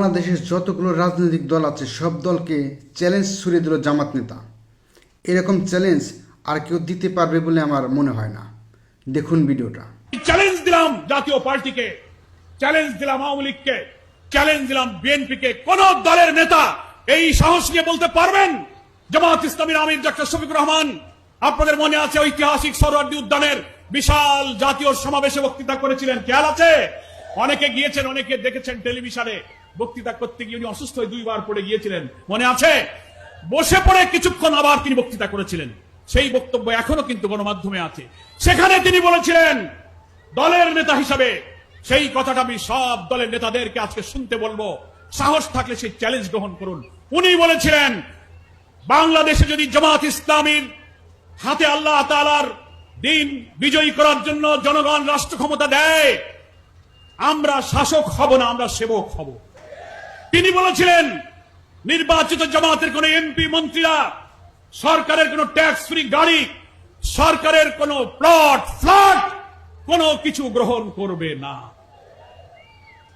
বাংলাদেশের যতগুলো রাজনৈতিক দল আছে সব দলকে চ্যালেঞ্জ ছুড়ে দিল জামাত নেতা। এরকম চ্যালেঞ্জ আর কেউ দিতে পারবে বলে আমার মনে হয় না। দেখুন ভিডিওটা। চ্যালেঞ্জ দিলাম জাতীয় পার্টিকে, চ্যালেঞ্জ দিলাম আওয়ামী লীগকে, চ্যালেঞ্জ দিলাম বিএনপিকে। কোন দলের নেতা এই সাহস নিয়ে বলতে পারবেন জামাত ইসলামীর আমির ডক্টর শফিকুর রহমান আপনাদের মনে আছে ঐতিহাসিক সরোয়ার্দী উদ্যানের বিশাল জাতীয় সমাবেশে বক্তৃতা করেছিলেন, খেয়াল আছে? অনেকে গিয়েছেন, অনেকে দেখেছেন টেলিভিশনে। বক্তৃতা করতে গিয়ে উনি অসুস্থ হয়ে 2 বার পড়ে গিয়েছিলেন, মনে আছে? বসে পড়ে কিছুক্ষণ আবার তিনি বক্তৃতা করেছিলেন। সেই বক্তব্য এখনো কিন্তু গণমাধ্যমে আছে। সেখানে তিনি বলেছিলেন দলের নেতা হিসাবে, সেই কথাটা আমি সব দলের নেতাদেরকে আজকে শুনতে বলবো, সাহস থাকলে সেই চ্যালেঞ্জ গ্রহণ করুন। উনি বলেছিলেন বাংলাদেশে যদি জামাত ইসলামীর হাতে আল্লাহ তাআলার দিন বিজয়ী করার জন্য জনগণ রাষ্ট্র ক্ষমতা দেয়, আমরা শাসক হব না, আমরা সেবক হব। তিনি বলেছিলেন নির্বাচিত জামাতের কোন এমপি মন্ত্রীরা সরকারের কোন ট্যাক্স ফ্রি গাড়ি, সরকারের কোন প্লট ফ্ল্যাট কোনো কিছু গ্রহণ করবে না।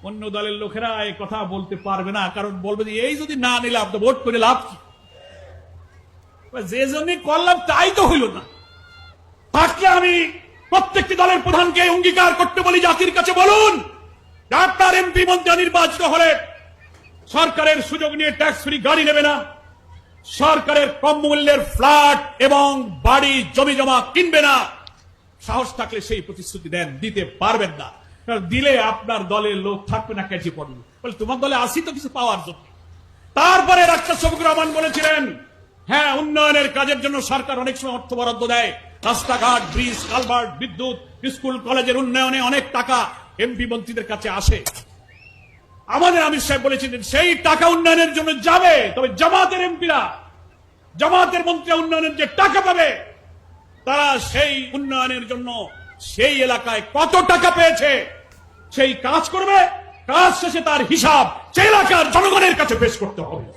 অন্য দলের লোকেরা এই কথা বলতে পারবে না, কারণ বলবে যে এই যদি না নিলে আপনি ভোট করে লাভ কি? যে জন্য করলাম তাই তো হইল না। থাকলে আমি প্রত্যেকটি দলের প্রধানকে অঙ্গীকার করতে বলি, জাতির কাছে বলুন আপনার এমপি মন্ত্রী নির্বাচিত হলে সরকারের সুযোগ নিয়ে ট্যাক্স ফ্রি গাড়ি নেবে না, সরকারের কম মূল্যের ফ্ল্যাট এবং বাড়ি জমি জমা কিনবে না। সাহস থাকলে সেই প্রতিশ্রুতি দেন, দিতে পারবেন না। দিলে আপনার দলের লোক থাকবে না, কেজি পড়বে, বলে তোমার দলে আসি তো কিছু পাওয়ার জন্য। তারপরে ডাক্তার শফিকুর রহমান বলেছিলেন হ্যাঁ, উন্নয়নের কাজের জন্য সরকার অনেক সময় অর্থ বরাদ্দ দেয়, রাস্তাঘাট, ব্রিজ, কালভার্ট, বিদ্যুৎ, স্কুল কলেজের উন্নয়নে অনেক টাকা এমপি মন্ত্রীদের কাছে আসে। আমাদের আমির সাহেব বলেছিলেন সেই টাকা উন্নয়নের জন্য যাবে, তবে জামাতের এমপিরা, জামাতের মন্ত্রী উন্নয়নের যে টাকা পাবে তারা সেই উন্নয়নের জন্য সেই এলাকায় কত টাকা পেয়েছে সেই কাজ করবে, কাজ শেষে তার হিসাব সেই এলাকার জনগণের কাছে পেশ করতে হবে।